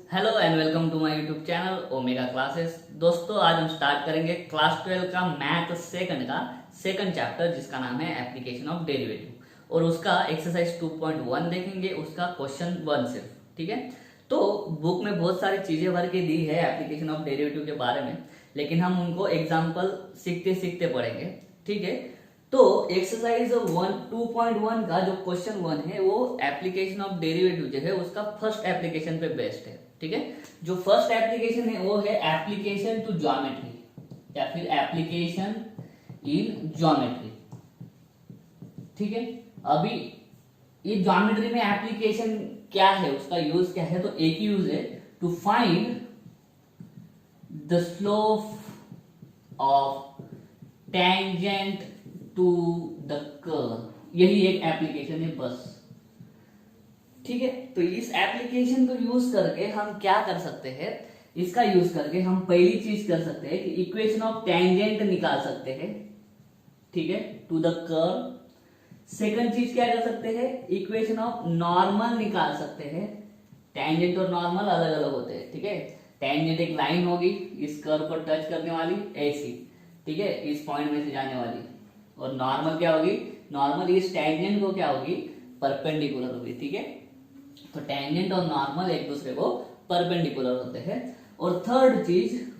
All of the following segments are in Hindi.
Hello and welcome to my YouTube channel Omega Classes. दोस्तों आज हम स्टार्ट करेंगे क्लास 12 का मैथ सेकंड का सेकंड चैप्टर जिसका नाम है एप्लीकेशन ऑफ डेरिवेटिव और उसका एक्सरसाइज 2.1 देखेंगे, उसका क्वेश्चन 1 सिर्फ। ठीक है, तो बुक में बहुत सारी चीजें भर के दी है एप्लीकेशन ऑफ डेरिवेटिव के बारे में, लेकिन हम उनको एग्जाम्पल सीखते सीखते पढ़ेंगे। ठीक है, तो एक्सरसाइज 2.1 का जो क्वेश्चन 1 है वो एप्लीकेशन ऑफ डेरिवेटिव जो है उसका फर्स्ट एप्लीकेशन पे बेस्ड है। ठीक है, जो फर्स्ट एप्लीकेशन है वो है एप्लीकेशन टू ज्योमेट्री या फिर एप्लीकेशन इन ज्योमेट्री। ठीक है, अभी ये ज्योमेट्री में एप्लीकेशन क्या है, उसका यूज क्या है, तो एक ही यूज है to find the slope of tangent to the curve. यही एक एप्लीकेशन है बस। ठीक है, तो इस एप्लीकेशन को यूज करके हम क्या कर सकते हैं, इसका यूज करके हम पहली चीज कर सकते हैं कि इक्वेशन ऑफ टेंजेंट निकाल सकते हैं। ठीक है, टू द कर्व। सेकंड चीज क्या कर सकते हैं, इक्वेशन ऑफ नॉर्मल निकाल सकते हैं। टेंजेंट और नॉर्मल अलग अलग होते हैं। ठीक है, टेंजेंट एक लाइन होगी इस कर्व को टच करने वाली ऐसी, ठीक है, इस पॉइंट में से जाने वाली, और नॉर्मल क्या होगी, नॉर्मल इस टेंजेंट को क्या होगी, परपेंडिकुलर होगी। ठीक है, तो टेंजेंट और नॉर्मल एक दूसरे को परपेंडिकुलर होते हैं। और थर्ड चीज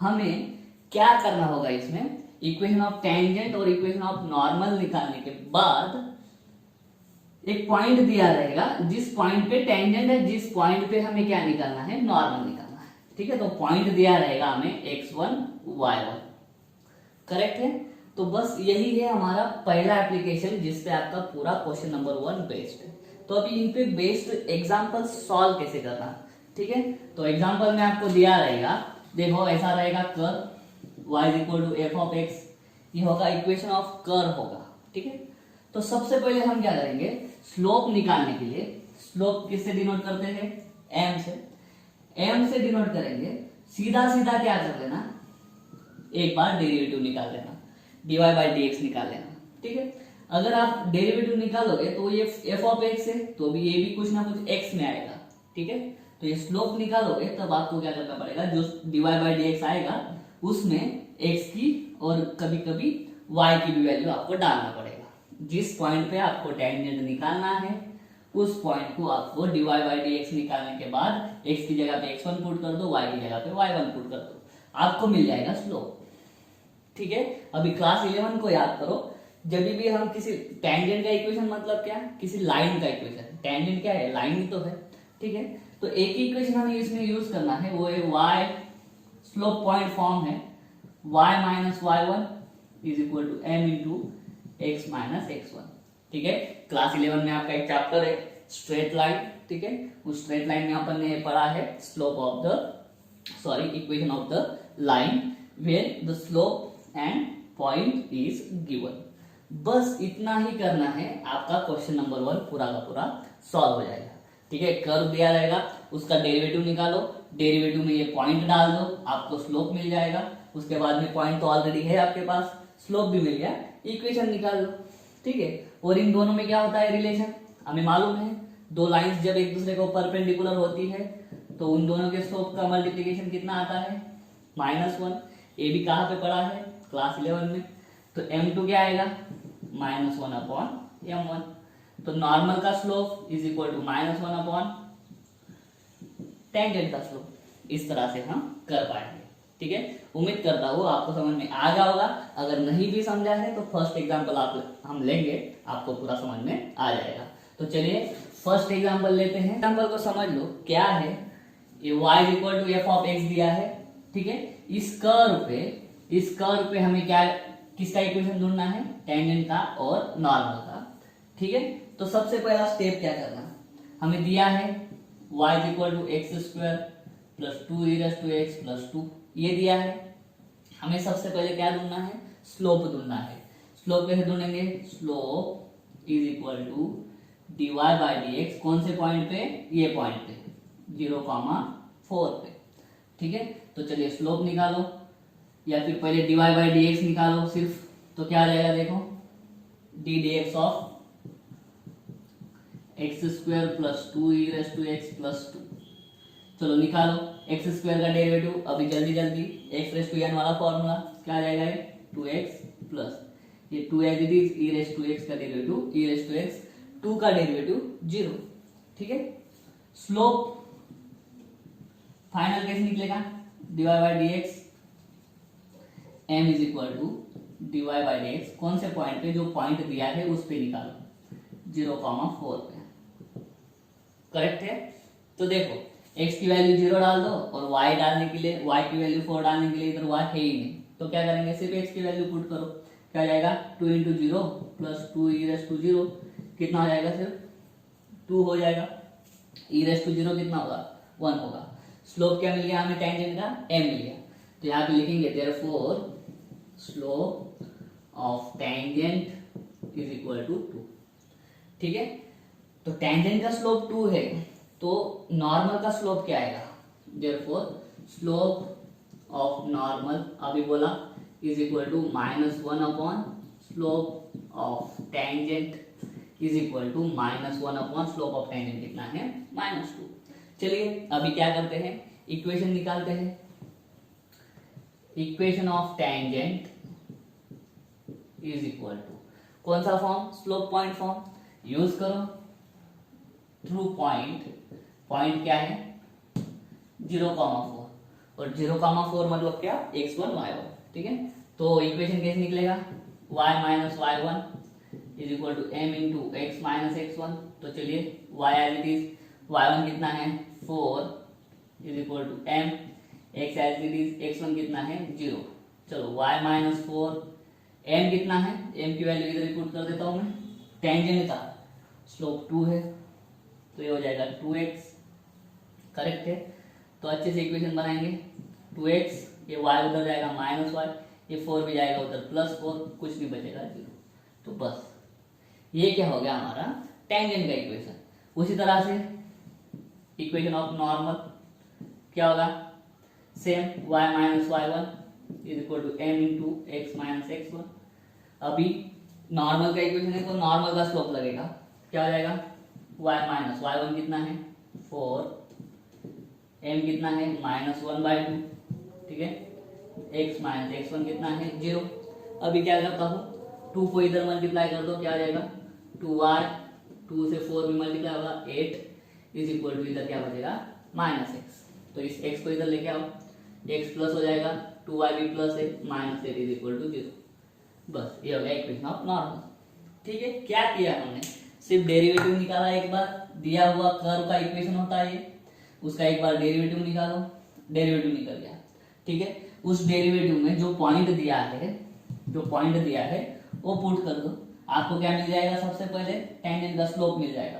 हमें क्या करना होगा, इसमें इक्वेशन ऑफ टेंजेंट और इक्वेशन ऑफ नॉर्मल निकालने के बाद एक पॉइंट दिया रहेगा, जिस पॉइंट पे टेंजेंट है, जिस पॉइंट पे हमें क्या निकालना है, नॉर्मल निकालना है। ठीक है, तो पॉइंट दिया रहेगा हमें x1 y1। करेक्ट है, तो बस यही है हमारा पहला एप्लीकेशन जिसपे आपका पूरा क्वेश्चन नंबर 1 बेस्ड है। तो अभी इन पे बेस्ड एग्जांपल सॉल्व कैसे करना। ठीक है, तो एग्जांपल में आपको दिया रहेगा, देखो ऐसा रहेगा curve y equal to f of x, ये होगा इक्वेशन ऑफ कर्व होगा। ठीक है, तो सबसे पहले हम क्या करेंगे, स्लोप निकालने के लिए स्लोप किससे डिनोट करते हैं, m से। m से डिनोट करेंगे, सीधा सीधा क्या कर लेना, एक बार डेरिवेटिव निकाल लेना, dy बाई dx निकाल लेना। ठीक है, अगर आप डेरिवेटिव निकालोगे तो ये f ऑफ x है, तो भी ये भी कुछ ना कुछ x में आएगा। ठीक है, तो ये स्लोप निकालोगे तब आपको क्या करना पड़ेगा, जो dy बाई dx आएगा उसमें x की और कभी कभी y की भी वैल्यू आपको डालना पड़ेगा। जिस पॉइंट पे आपको टेंजेंट निकालना है उस पॉइंट को आपको dy बाई dx निकालने के बाद x की जगह पे x1 पुट कर दो, y की जगह पे y1 पुट कर दो, आपको मिल जाएगा स्लोप। ठीक है, अभी क्लास 11 को याद करो, जब भी हम किसी टेंजेंट का इक्वेशन मतलब क्या, किसी लाइन का इक्वेशन, टेंजेंट क्या है, लाइन ही तो है। ठीक है, तो एक ही इक्वेशन हमें इसमें यूज करना है, वो है y, स्लोप पॉइंट फॉर्म है y minus y1 is equal to m into x minus x1। ठीक है, क्लास 11 में आपका एक चैप्टर है स्ट्रेट लाइन। ठीक है, उस स्ट्रेट लाइन में अपन ने पढ़ा है slope of the equation of the line where the slope and point is given. बस इतना ही करना है, आपका क्वेश्चन नंबर 1 पूरा का पूरा सॉल्व हो जाएगा। ठीक है, कर्व दिया रहेगा, उसका डेरिवेटिव निकालो, डेरिवेटिव में ये पॉइंट डाल दो, आपको स्लोप मिल जाएगा। उसके बाद में पॉइंट तो ऑलरेडी है आपके पास, स्लोप भी मिल गया, इक्वेशन निकाल लो। ठीक है, और इन दोनों में क्या होता है रिलेशन, हमें मालूम है, दो लाइंस जब एक दूसरे को परपेंडिकुलर होती है तो उन दोनों के स्लोप का मल्टीप्लीकेशन कितना आता है, -1। ये भी कहाँ पे पढ़ा है, क्लास 11 में। तो m2 क्या आएगा, -1 अपॉन m1। तो नॉर्मल का slope is equal to -1 upon tangent का स्लोप। इस तरह से हम कर पाएंगे। ठीक है, उम्मीद करता हूँ आपको समझ में आ गया होगा। अगर नहीं भी समझा है तो फर्स्ट एग्जांपल हम लेंगे, आपको पूरा समझ में आ जाएगा। तो चलिए फर्स्ट एग्जांपल लेते हैं। एग्जांपल को समझ लो क्या है, ये y equal to f of x दिया है। ठीक है, इस कर्व पे हमें क्या, किसका इक्वेशन ढूंढना है, टेंजेंट का और नॉर्मल का। ठीक है, तो सबसे पहला स्टेप क्या करना, हमें दिया है y equal to x square plus 2 e raise to x plus 2, ये दिया है। हमें सबसे पहले क्या ढूंढना है, स्लोप ढूंढना है। स्लोप कैसे ढूंढेंगे, slope is equal to dy by dx, कौन से पॉइंट पे, ये पॉइंट पे 0,4 पे। ठीक है, तो चलिए स्लोप निकालो, या फिर पहले dy बाई dx निकालो सिर्फ, तो क्या आ जाएगा, देखो d dx of x square plus 2 e raise to x plus 2, चलो निकालो एक्स स्क्वायर का डेरिवेटिव अभी जल्दी जल्दी। एक्स रेस टू एन वाला फॉर्मूला क्या आ जाएगा, ये 2x प्लस ये 2 as it is e raise to x का derivative, e raise to x 2 का डेरिवेटिव 0। ठीक है, स्लोप फाइनल कैसे निकलेगा, dy by d x m is equal to dy by d x, कौन से पॉइंट पे, जो पॉइंट दिया है उस पे निकालो 0,4 पे। करेक्ट है। तो देखो x की वैल्यू 0 डाल दो और y डालने के लिए, y की वैल्यू 4 डालने के लिए इधर y है ही नहीं, तो क्या करेंगे, सिर्फ x की वैल्यू पुट करो। क्या आ जाएगा 2 into 0 plus 2 e raise to 0, कितना हो जाएगा, सिर्फ 2 हो जाएगा। ई रेस टू 0 कितना होगा, 1 होगा। स्लोप क्या मिल गया हमें, टेंजेंट का m मिल गया। तो यहाँ पे लिखेंगे therefore slope of tangent is equal to 2। ठीक है, तो टेंजेंट का स्लोप 2 है, तो नॉर्मल का स्लोप क्या आएगा, देयरफॉर स्लोप ऑफ नॉर्मल अभी बोला is equal to -1 upon slope of tangent is equal to -1 upon slope of tangent कितना है, -2। चलिए अभी क्या करते हैं, इक्वेशन निकालते हैं। Equation of tangent is equal to कौन सा form, slope point form use करो। थ्रू पॉइंट, पॉइंट क्या है 0,4 और 0,4 मतलब क्या, x1 y1। ठीक है, तो इक्वेशन कैसे निकलेगा, y minus y1 is equal to m into x minus x1। तो चलिए y as it is, y1 कितना है 4 is equal to m, x as it is x1 कितना है 0। चलो y माइनस 4, m कितना है, m की वैल्यू इधर पुट कर देता हूं मैं। टेंजेंट का स्लोप 2 है, तो ये हो जाएगा 2x। करेक्ट है, तो अच्छे से इक्वेशन बनाएंगे। 2x, ये y उधर जाएगा -y, ये 4 भी जाएगा उधर +4, कुछ नहीं बचेगा 0। तो बस ये क्या हो गया हमारा टेंजेंट का इक्वेशन। उसी तरह से इक्वेशन ऑफ नॉर्मल क्या होगा, same y minus y1 is equal to m into x minus x1। अभी नॉर्मल का इक्वेशन है, तो नॉर्मल का स्लोप लगेगा, क्या हो जाएगा y माइनस y1 कितना है 4, m कितना है -1/2। ठीक है, x माइनस x1 कितना है 0। अभी क्या करता हूँ, 2 को इधर मल्टीप्लाई कर दो, क्या आ जाएगा 2y, 2 से 4 भी मल्टीप्लाई होगा 8 इज इक्वल टू इधर क्या बचेगा -x। तो इस x को इधर लेके आओ, x प्लस हो जाएगा, 2y भी प्लस है, -8 इज इक्वल टू 0। बस ये हो गया इक्वेशन ऑफ नॉर्मल। ठीक है, क्या किया हमने, सिर्फ डेरिवेटिव निकाला, एक बार दिया हुआ कर्व का इक्वेशन होता है ये, उसका एक बार डेरिवेटिव निकालो, डेरिवेटिव निकल गया। ठीक है, उस डेरिवेटिव में जो पॉइंट दिया है, जो पॉइंट दिया है वो पुट कर दो, आपको क्या मिल जाएगा, सबसे पहले टेंजेंट का स्लोप मिल जाएगा।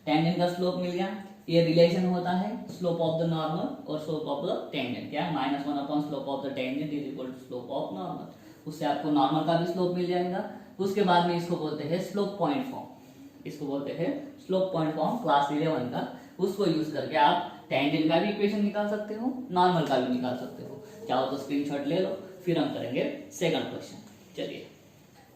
टेंजेंट का स्लोप मिल गया, ये रिलेशन होता है स्लोप ऑफ द नॉर्मल और स्लोप ऑफ द टेंजेंट, क्या -1 upon slope of the tangent is equal to slope of normal. उससे आपको नॉर्मल का भी स्लोप मिल जाएगा। उसके बाद में इसको बोलते हैं स्लोप पॉइंट फॉर्म, इसको बोलते हैं स्लोप पॉइंट फॉर्म क्लास 11 का। उसको यूज करके आप टेंजेंट का भी इक्वेशन निकाल सकते हो, नॉर्मल का भी निकाल सकते हो। चाहो तो स्क्रीनशॉट ले लो, फिर हम करेंगे सेकंड क्वेश्चन।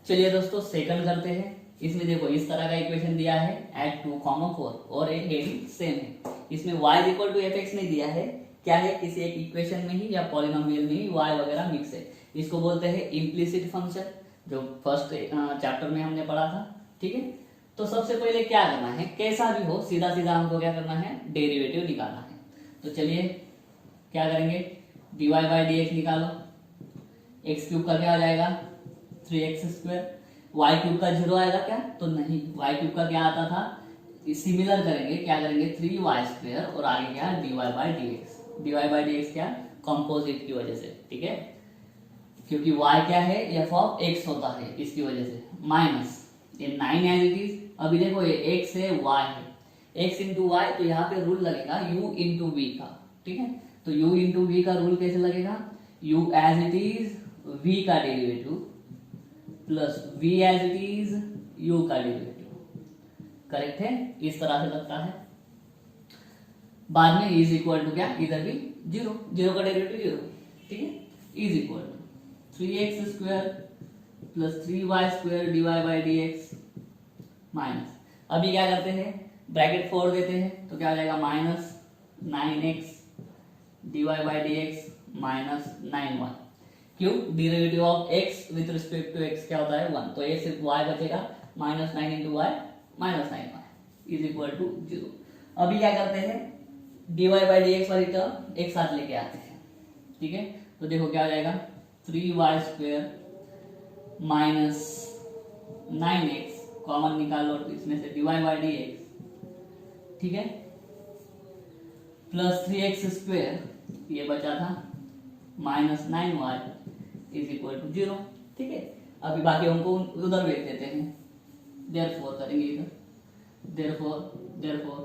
चलिए दोस्तों सेकंड करते हैं। इसमें देखो इस तरह का इक्वेशन दिया है एट 2,4 और एक हेडिंग सेम है। इसमें y इक्वल टू fx नहीं दिया है, क्या है, किसी एक इक्वेशन में ही या पॉलिनोमियल में ही y वगैरह मिक्स है। इसको बोलते हैं इम्प्लिसिट फंक्शन, जो फर्स्ट चैप्टर में हमने पढ़ा था। ठीक है, तो सबसे पहले क्या करना है, कैसा भी हो सीधा सीधा हमको क्या करना है, डेरिवेटिव निकालना है। तो चलिए क्या करेंगे, dy बाई डी एक्स निकालो। एक्स क्यूब का क्या हो जाएगा 3x², y क्यूब का 0 आएगा क्या, तो नहीं, y क्यूब का क्या आता था, सिमिलर करेंगे, क्या करेंगे 3y² और आगे क्या dy by d x. dy by d x क्या, कंपोजिट की वजह से। ठीक है, क्योंकि y क्या है, f ऑफ x होता है, इसकी वजह से माइनस ये 9 एज इट इज। अभी देखो ये x है, y है, x इंटू वाई, तो यहाँ पे रूल लगेगा u इंटू वी का। ठीक है, तो u इंटू वी का रूल कैसे लगेगा, u as it is v का derivative plus v as it is u का डेरिवेटिव। करेक्ट है, इस तरह से लगता है। बाद में इज इक्वल टू क्या, इधर भी 0, 0 का डेरिवेटिव 0। ठीक है, is equal to 3x² plus 3y² dy by d x minus. अभी क्या करते हैं, ब्रैकेट फोड़ देते हैं, तो क्या हो जाएगा -9x dy by d x minus 9y। क्यों? Derivative of x with respect to x क्या होता है 1, तो ये सिर्फ y बचेगा minus 9 into y minus 9y is equal to 0। अभी क्या करते हैं, dy बाई डी एक्स वाली टर्म एक साथ लेके आते हैं, ठीक है। तो देखो क्या हो जाएगा 3y square minus 9x common निकालो, तो इसमें से dy बाई डी एक्स, ठीक है, प्लस 3x स्क्वेयर ये बचा था minus 9y is equal to 0, ठीक है। अभी बाकी हमको उधर भेज देते हैं, देयरफॉर करेंगे इधर, therefore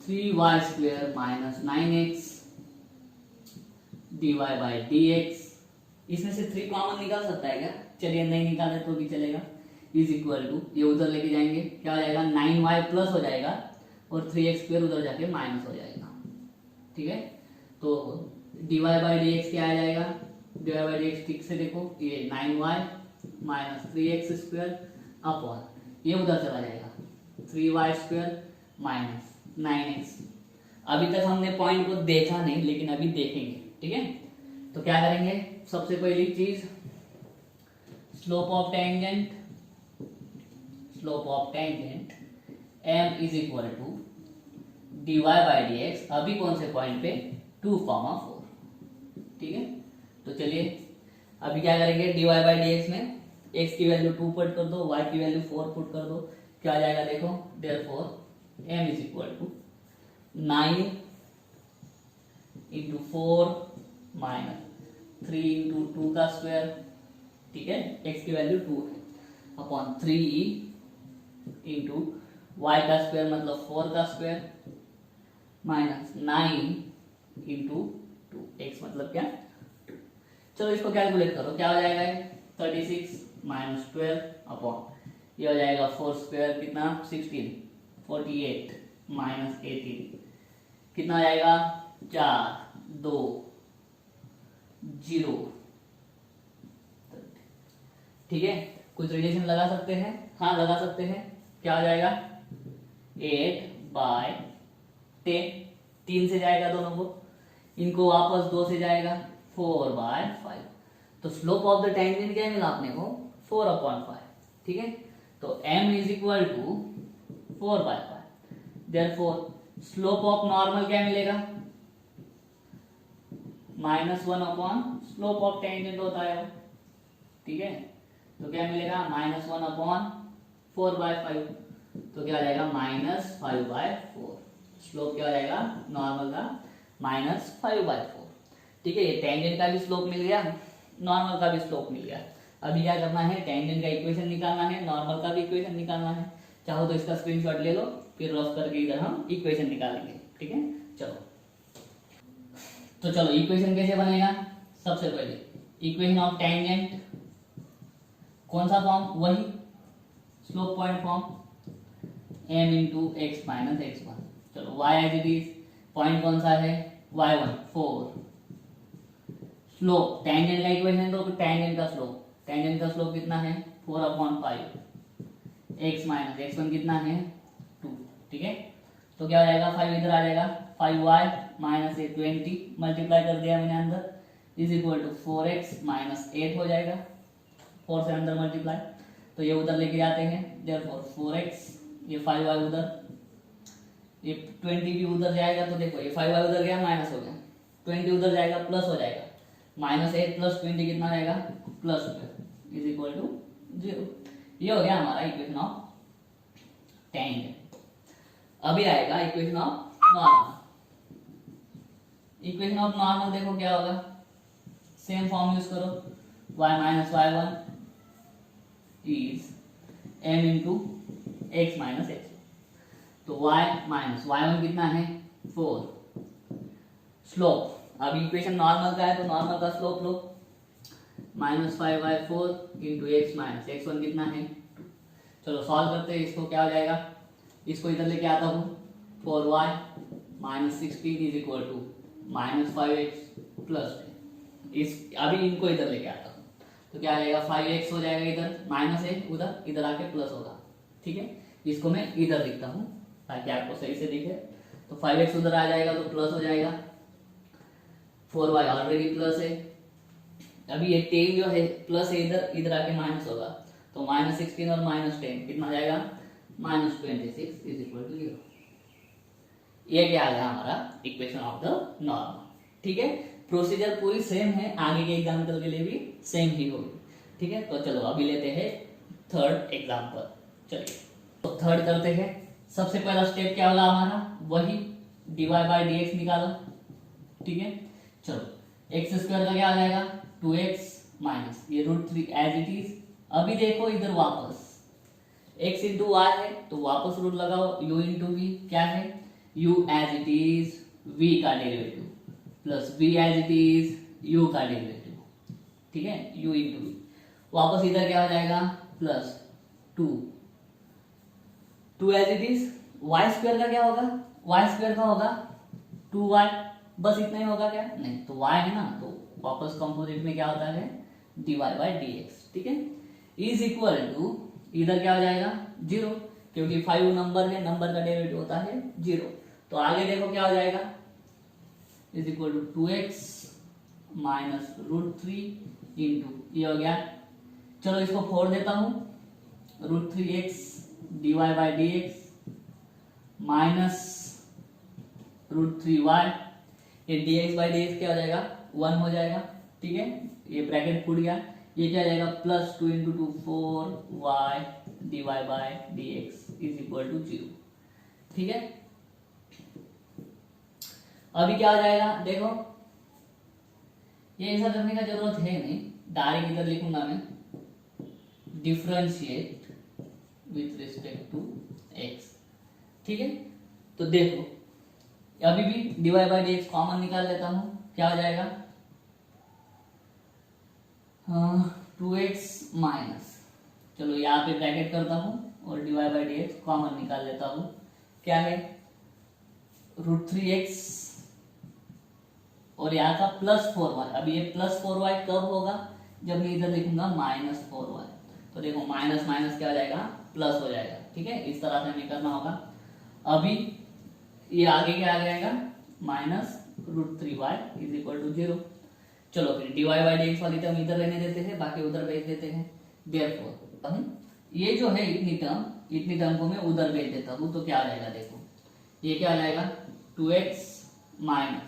3y square minus 9x dy by d x, इसमें से 3 कॉमन निकाल सकता है क्या? चलिए नहीं निकाले तो भी चलेगा, इज इक्वल टू ये उधर लेके जाएंगे, क्या हो जाएगा 9y प्लस हो जाएगा और 3x स्क्वेयर उधर जाके माइनस हो जाएगा, ठीक है। तो dy बाई डी एक्स क्या आ जाएगा, dy बाई डी एक्स ठीक से देखो, ये 9y minus 3x square upon ये उधर चला जाएगा 3y स्क्वेयर माइनस 9x। अभी तक हमने पॉइंट को देखा नहीं, लेकिन अभी देखेंगे, ठीक है। तो क्या करेंगे, सबसे पहली चीज slope of tangent m is equal to dy by d x, अभी कौन से पॉइंट पे 2, 4, ठीक है। तो चलिए अभी क्या करेंगे, dy बाई डी एक्स में x की वैल्यू 2 पुट कर दो, y की वैल्यू 4 पुट कर दो, क्या आ जाएगा देखो, therefore m is equal to 9 into 4 minus 3 into 2 का स्क्वायर, ठीक है, x की वैल्यू 2 है, अपॉन 3 इंटू y का स्क्वायर मतलब 4 का स्क्वायर माइनस 9 इंटू 2, x मतलब क्या 2। चलो इसको कैलकुलेट करो, क्या हो जाएगा 36 माइनस 12 अपॉन ये हो जाएगा 4 स्क्वायर कितना 16, 48 माइनस 18 कितना आ जाएगा 4 2 0, ठीक है। कुछ रिलेशन लगा सकते हैं, हाँ लगा सकते हैं, क्या हो जाएगा 8 बाय 10, 3 से जाएगा दोनों को, इनको वापस 2 से जाएगा 4 बाय 5, तो स्लोप ऑफ द टेंजेंट क्या मिला अपने को 4/5, ठीक है। तो m is equal to 4/5, therefore slope of normal क्या मिलेगा -1 अपॉन स्लोप ऑफ टेंजेंट होता है, ठीक है। तो क्या मिलेगा -1 अपॉन 4/5, तो क्या आ जाएगा -5/4, स्लोप क्या हो जाएगा नॉर्मल का -5/4, ठीक है। ये टेंजेंट का भी स्लोप मिल गया, नॉर्मल का भी स्लोप मिल गया। अभी क्या करना है, टेंजेंट का इक्वेशन निकालना है, नॉर्मल का भी इक्वेशन निकालना है। चाहो तो इसका स्क्रीनशॉट ले लो, फिर रफ करके इधर हम इक्वेशन निकालेंगे, ठीक है। चलो तो चलो इक्वेशन कैसे बनेगा, सबसे पहले इक्वेशन ऑफ टेंजेंट कौन सा फॉर्म, वही slope point form m into x minus x1। चलो y as it is, point कौन सा है y1 4, स्लोप टेंजेंट का इक्वेशन तो टेंजेंट का स्लोप कितना है 4/5, x माइनस x1 कितना है 2, ठीक है। तो क्या हो जाएगा 5 इधर आ जाएगा, 5y माइनस 20 मल्टीप्लाई कर दिया मैंने अंदर, is equal to 4x minus 8 हो जाएगा, 4 से अंदर मल्टीप्लाई, तो ये उधर लेके जाते हैं, देयरफॉर 4x, ये 5y उधर, ये 20 भी उधर जाएगा, तो देखो ये 5y उधर गया माइनस हो गया, 20 उधर जाएगा प्लस हो जाएगा, -8 प्लस 20 कितना आएगा +12 इज इक्वल टू 0। ये हो गया हमारा इक्वेशन ऑफ टेंजेंट। अभी आएगा equation of normal. Equation of normal देखो क्या होगा, सेम फॉर्म यूज करो, y minus y1 is m into x minus x, तो y माइनस y1 कितना है 4, स्लोप अब इक्वेशन नॉर्मल का है तो नॉर्मल का स्लोप लो, -5/4 इंटू एक्स माइनस x1 कितना है 2। चलो सॉल्व करते हैं इसको, क्या हो जाएगा, इसको इधर लेके आता हूँ, 4y minus 16 is equal to -5x plus, इस अभी इनको इधर लेके आता हूँ, तो क्या आ जाएगा 5x हो जाएगा, इधर माइनस है उधर, इधर आके प्लस होगा, ठीक है। इसको मैं इधर लिखता हूँ ताकि आपको सही से दिखे, तो 5x उधर आ जाएगा तो प्लस हो जाएगा, 4y ऑलरेडी प्लस है। अभी ये 10 जो है प्लस है, इधर इधर आके माइनस होगा, तो -16 और -10 कितना हो जाएगा, -26 इज इक्वल टू 0। ये क्या आ गया हमारा इक्वेशन ऑफ द नॉर्मल। ठीक है, प्रोसीजर पूरी सेम है, आगे के एग्जाम्पल के लिए भी सेम ही होगी। ठीक है, तो चलो अभी लेते हैं थर्ड एग्जाम्पल। चलिए तो थर्ड करते हैं। सबसे पहला स्टेप क्या होगा हमारा, वही dy बाई डी एक्स निकालो। ठीक है, चलो एक्स स्क्वायर का क्या आ जाएगा 2x माइनस ये √3 एज इट इज। अभी देखो इधर वापस x इंटू वाई है तो वापस रूट लगाओ, u इंटू वी क्या है, u as it is v का derivative plus v as it is u का डेरिवेटिव। ठीक है, u इंटू वी, वापस इधर क्या हो जाएगा plus 2 as it is, y square का क्या होगा, वाई स्क्वायर का होगा 2y, बस इतना ही होगा क्या, नहीं तो y है ना, तो वापस कंपोजिट में क्या होता है dy बाई डी एक्स। ठीक है, इज इक्वल टू इधर क्या हो जाएगा 0, क्योंकि 5 नंबर है, नंबर का डेरिवेटिव होता है 0। तो आगे देखो क्या हो जाएगा, is equal to 2x minus √3 into ये हो गया, चलो इसको फोड़ देता हूं, √3x dy by d x minus √3y, ये dx बाई डी एक्स क्या हो जाएगा 1 हो जाएगा। ठीक है, ये ब्रैकेट फूट गया, ये क्या जाएगा plus 2 into 2 4y dy by d x is equal to 0। ठीक है, अभी क्या हो जाएगा देखो, ये ऐसा करने का जरूरत है नहीं, डायरेक्ट इधर लिखूंगा मैं, differentiate with respect to x। ठीक है, तो देखो अभी भी dy by d x common निकाल लेता हूं, क्या हो जाएगा 2x माइनस, चलो यहाँ पे ब्रैकेट करता हूं और dy by d x common निकाल लेता हूं, क्या है √3x और यहाँ का प्लस 4y। अभी ये प्लस 4y कब होगा, जब मैं इधर लिखूंगा -4y, तो देखो माइनस माइनस क्या हो जाएगा प्लस हो जाएगा। ठीक है, इस तरह से हमें करना होगा। अभी ये आगे क्या आ जाएगा -√3y इज इक्वल टू 0। चलो फिर dy बाई डी एक्स वाली टर्म इधर रहने देते हैं, बाकी उधर भेज देते हैं। देयरफॉर ये जो है इतनी टर्म को मैं उधर भेज देता हूँ, तो क्या आ जाएगा देखो, ये क्या आ जाएगा 2x माइनस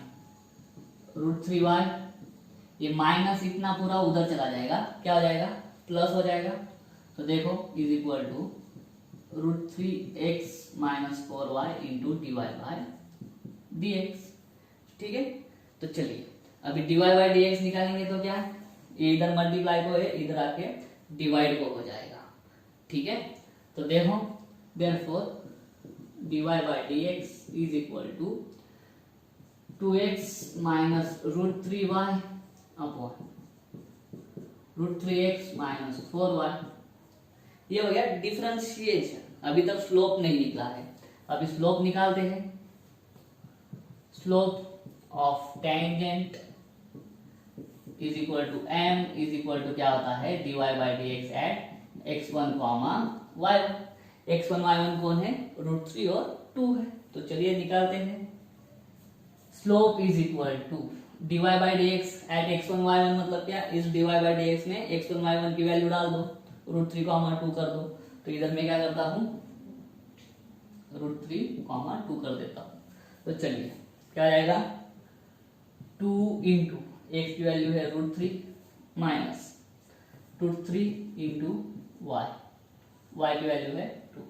√3y, ये माइनस इतना पूरा उधर चला जाएगा, क्या हो जाएगा प्लस हो जाएगा। तो देखो is equal to √3x minus 4y into dy by d x. ठीक है, तो चलिए अभी dy बाई डी एक्स निकालेंगे तो क्या, ये इधर मल्टीप्लाई को है, इधर आके डिवाइड को हो जाएगा। ठीक है, तो देखो therefore dy by d x is equal to 2x minus √3y upon √3x minus 4y, ये हो गया डिफरेंशिएशन। अभी तक स्लोप नहीं निकला है, अभी स्लोप निकालते हैं। Slope of tangent is equal to m is equal to क्या होता है dy by d x at x1 y1। x1 y1 कौन है √3 और 2 है, तो चलिए निकालते हैं। Slope is equal to dy by d x at x1 y1 मतलब क्या, इस dy बाई डी एक्स में x1 y1 की वैल्यू डाल दो, √3 2 कर दो, तो इधर मैं क्या करता हूँ √3 2 कर देता हूँ। तो चलिए क्या आएगा 2 इंटू एक्स की वैल्यू है √3 माइनस √3 इंटू वाई, वाई की वैल्यू है 2।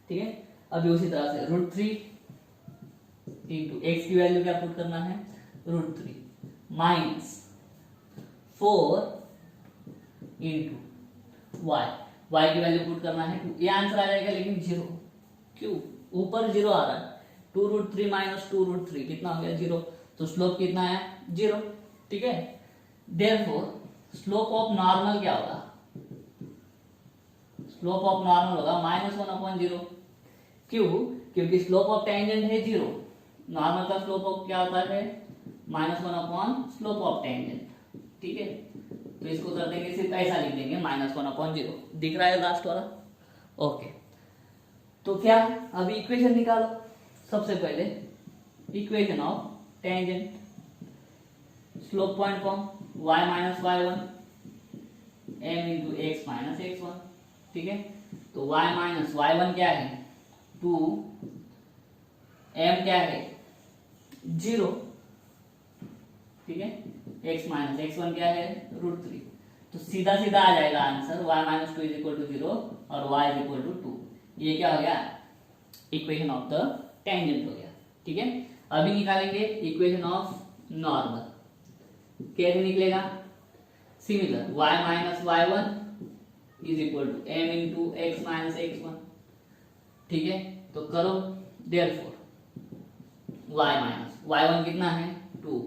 ठीक है, अभी उसी तरह से √3 इंटू एक्स की वैल्यू क्या पुट करना है √3 माइनस 4 इंटू वाई, वाई की वैल्यू पुट करना है 2। ये आंसर आ जाएगा लेकिन 0, क्यों ऊपर 0 आ रहा है, 2√3 माइनस 2√3 कितना हो गया 0, तो स्लोप कितना आया 0। ठीक है, देयरफॉर स्लोप ऑफ नॉर्मल क्या होगा, स्लोप ऑफ नॉर्मल होगा -1/0। क्यों, क्योंकि स्लोप ऑफ टेंजेंट है 0, नॉर्मल का स्लोप ऑफ क्या होता है -1 स्लोप ऑफ टेंजेंट। ठीक है, तो इसको कर देंगे, सिर्फ ऐसा लिख देंगे -1/0, दिख रहा है लास्ट वाला। ओके, तो क्या अभी इक्वेशन निकालो। सबसे पहले equation of tangent, slope point form y minus y one m into x minus x one. ठीक है, तो y माइनस वाई वन क्या है 2, m क्या है 0, ठीक है, x माइनस एक्स वन क्या है √3। तो सीधा सीधा आ जाएगा answer y minus two is equal to 0 और y इज इक्वल टू 2। ये क्या हो गया इक्वेशन ऑफ द टेंजेंट हो गया। ठीक है, अभी निकालेंगे इक्वेशन ऑफ नॉर्मल। कैसे निकलेगा, similar y minus y one is equal to m into x minus x one. ठीक है, तो करो therefore y minus y one कितना है 2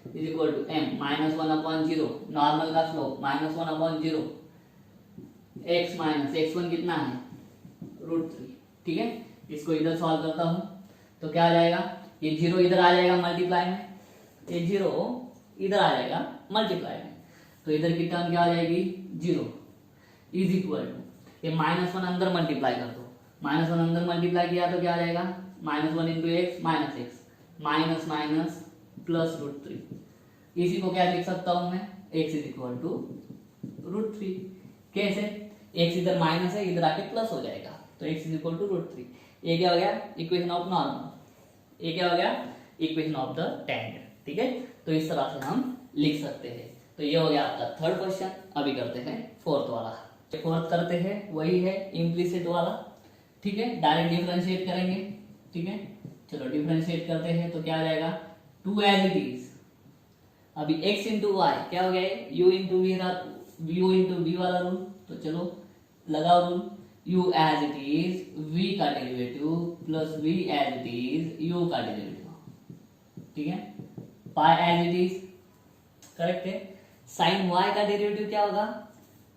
is equal to m minus one upon zero, normal का slope minus one upon zero, x minus x one कितना है √3। ठीक है, इसको इधर सॉल्व करता हूं तो क्या आ जाएगा, ये जीरो इधर आ जाएगा मल्टीप्लाई में, ये जीरो इधर आ जाएगा मल्टीप्लाई में, तो इधर की टर्म क्या हो जाएगी 0 इज इक्वल टू ये माइनस वन अंदर मल्टीप्लाई कर दो, माइनस वन अंदर मल्टीप्लाई किया तो क्या आ जाएगा minus one into x minus x minus minus plus √3। इसी को क्या लिख सकता हूं मैं x इज इक्वल टू √3। कैसे, x इधर माइनस है इधर आके प्लस हो जाएगा, तो x इज इक्वल टू √3। ये क्या हो गया इक्वेशन ऑफ नॉर्मल, ये क्या हो गया इक्वेशन ऑफ द टेंजेंट। ठीक है, तो इस तरह से हम लिख सकते हैं। तो ये हो गया आपका थर्ड क्वेश्चन। अभी करते हैं फोर्थ वाला। फोर्थ करते हैं वही है इम्प्लीसिट वाला। ठीक है, डायरेक्ट डिफरेंशिएट करेंगे। ठीक है, चलो डिफरेंशिएट करते हैं तो क्या आ जाएगा 2 एज इट इज। अभी x इंटू वाई क्या हो गया है u इंटू वी वाला रूल, तो चलो लगाओ rule, u as it is v का derivative plus v as it is u का डेरिवेटिव। ठीक है, pi as it is correct है। साइन y का डेरिवेटिव क्या होगा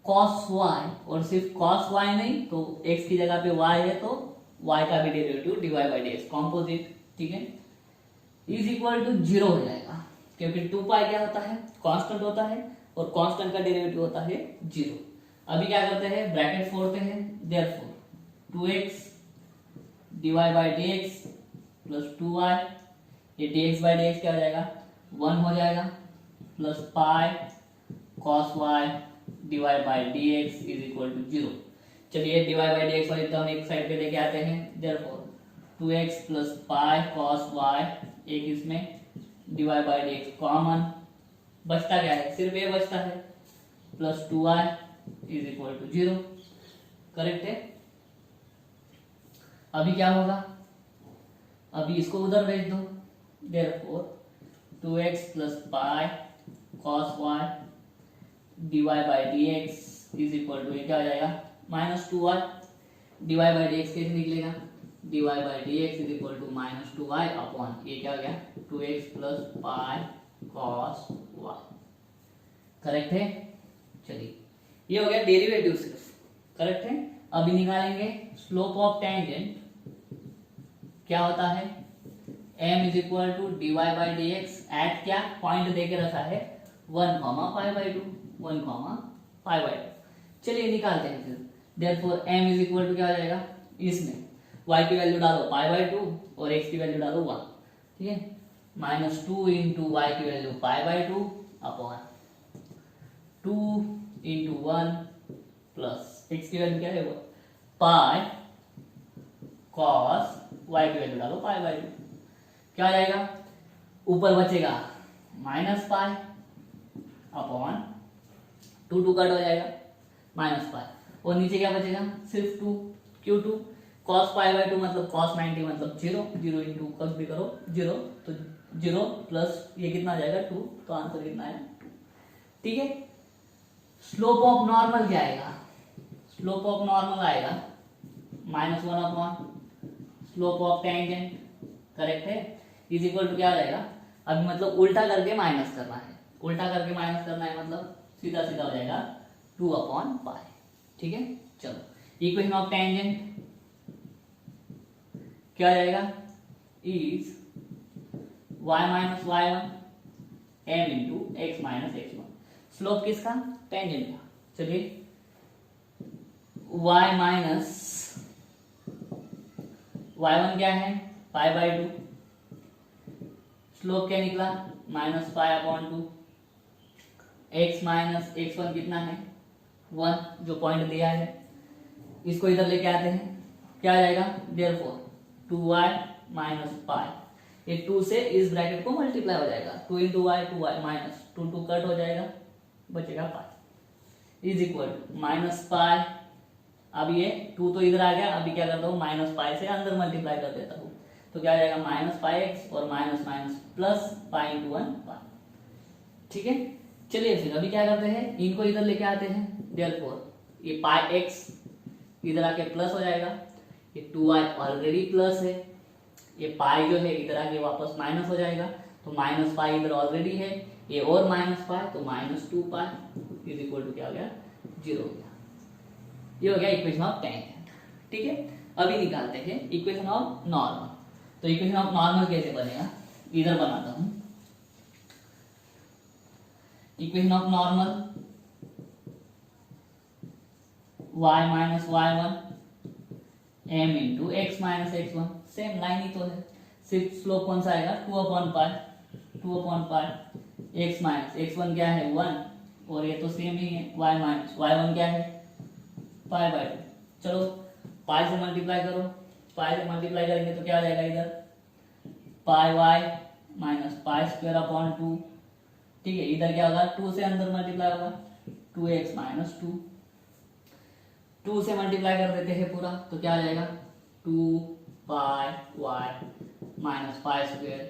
cos y, और सिर्फ cos y नहीं तो x की जगह पे y है तो y का भी derivative dy by dx composite. ठीक है, इज इक्वल टू 0 हो जाएगा क्योंकि 2 पाई क्या होता है कांस्टेंट होता है और कांस्टेंट का डेरिवेटिव होता है 0। अभी क्या करते हैं ब्रैकेट फोड़ते हैं, therefore 2x dy by dx plus 2y, ये dx बाई dx क्या हो जाएगा 1 हो जाएगा, plus pi cos y dy by dx is equal to 0। चलिए dy बाई dx वाली टर्म एक साइड पे लेके आते हैं, therefore 2x plus pi cos y, एक इसमें dy बाई dx कॉमन, बचता क्या है सिर्फ ये बचता है, plus 2y is equal to 0। Correct है। अभी क्या होगा, अभी इसको उधर भेज दो, therefore 2x plus pi cos y dy by dx is equal to ये क्या हो जाएगा minus 2y। dy by dx कैसे निकलेगा, dy by dx is equal to minus 2y upon ये क्या हो गया 2x plus pi cos y। Correct है। चलिए ये हो गया डेरिवेटिव सिर्फ, करेक्ट है। अभी निकालेंगे स्लोप ऑफ टेंजेंट, क्या होता है m is equal to dy by dx at क्या पॉइंट देके रखा है 1, पाई बाई 2, 1, पाई बाई 2। चलिए निकालते हैं फिर, therefore m is equal to क्या हो जाएगा, इसमें y की वैल्यू डालो पाई बाई 2 और x की वैल्यू डालो 1। ठीक है, माइनस 2 इंटू वाई की value pi by 2 upon 2 into 1 plus x की वैल्यू क्या है पाई cos y की वैल्यू डालो पाई बाई 2, क्या आ जाएगा ऊपर बचेगा माइनस पाई अपॉन 2 कट हो जाएगा माइनस पाई, और नीचे क्या बचेगा सिर्फ 2, क्यों 2 cos पाई बाई 2 मतलब cos 90 मतलब 0, 0 इंटू कट भी करो 0, तो 0 प्लस ये कितना आ जाएगा 2, तो आंसर कितना है 2। ठीक है, स्लोप ऑफ नॉर्मल क्या आएगा, स्लोप ऑफ नॉर्मल आएगा -1 upon slope of tangent. Correct है, इज इक्वल टू क्या आ जाएगा, अभी मतलब उल्टा करके माइनस करना है, उल्टा करके माइनस करना है मतलब सीधा सीधा हो जाएगा 2 अपॉन पाई। ठीक है, चलो इक्वेशन ऑफ टेंजेंट क्या आ जाएगा is y minus y one m into x minus x one. Slope किसका टेंजेंट का, चलिए y माइनस वाई वन क्या है पाई बाई 2 स्लोप क्या निकला -5/2। x माइनस x1 कितना है 1 जो पॉइंट दिया है, इसको इधर लेके आते हैं, क्या आ जाएगा देयरफॉर 2y माइनस पाई, ये 2 से इस ब्रैकेट को मल्टीप्लाई हो जाएगा, 2 into Y 2y minus 2 cut हो जाएगा, बचेगा pi is equal to minus pi. अब ये 2 तो इधर आ गया, अभी क्या करता हूँ माइनस पाई से अंदर मल्टीप्लाई कर देता हूँ, तो क्या आ जाएगा माइनस पाई एक्स और minus minus plus pi into 1 पाई। ठीक है, चलिए फिर अभी क्या करते हैं, इनको इधर लेके आते हैं, देयरफॉर ये पाई एक्स इधर आके प्लस हो जाएगा, ये 2y ऑलरेडी प्लस है, ये पाई जो है इधर आके वापस माइनस हो जाएगा, तो माइनस पाई इधर ऑलरेडी है, ये और माइनस पाई तो -2 पाई इज इक्वल टू क्या हो गया 0 हो गया। ये हो गया इक्वेशन ऑफ टेंजेंट। ठीक है, अभी निकालते हैं इक्वेशन ऑफ नॉर्मल। तो इक्वेशन ऑफ नॉर्मल कैसे बनेगा, इधर बनाता हूं equation of normal y minus y1 m into x minus x1, same line ही तो है, सिर्फ स्लोप कौन सा आएगा 2/पाई x माइनस x1 क्या है 1 और ये तो सेम ही है, y माइनस y1 क्या है पाई/2। चलो पाई से मल्टीप्लाई करो, पाई से मल्टीप्लाई करेंगे तो क्या आ जाएगा इधर पाई y minus pi square upon 2। ठीक है, इधर क्या होगा 2 से अंदर मल्टीप्लाई होगा 2x माइनस 2 से मल्टीप्लाई कर देते हैं पूरा, तो क्या आ जाएगा 2 pi y minus pi square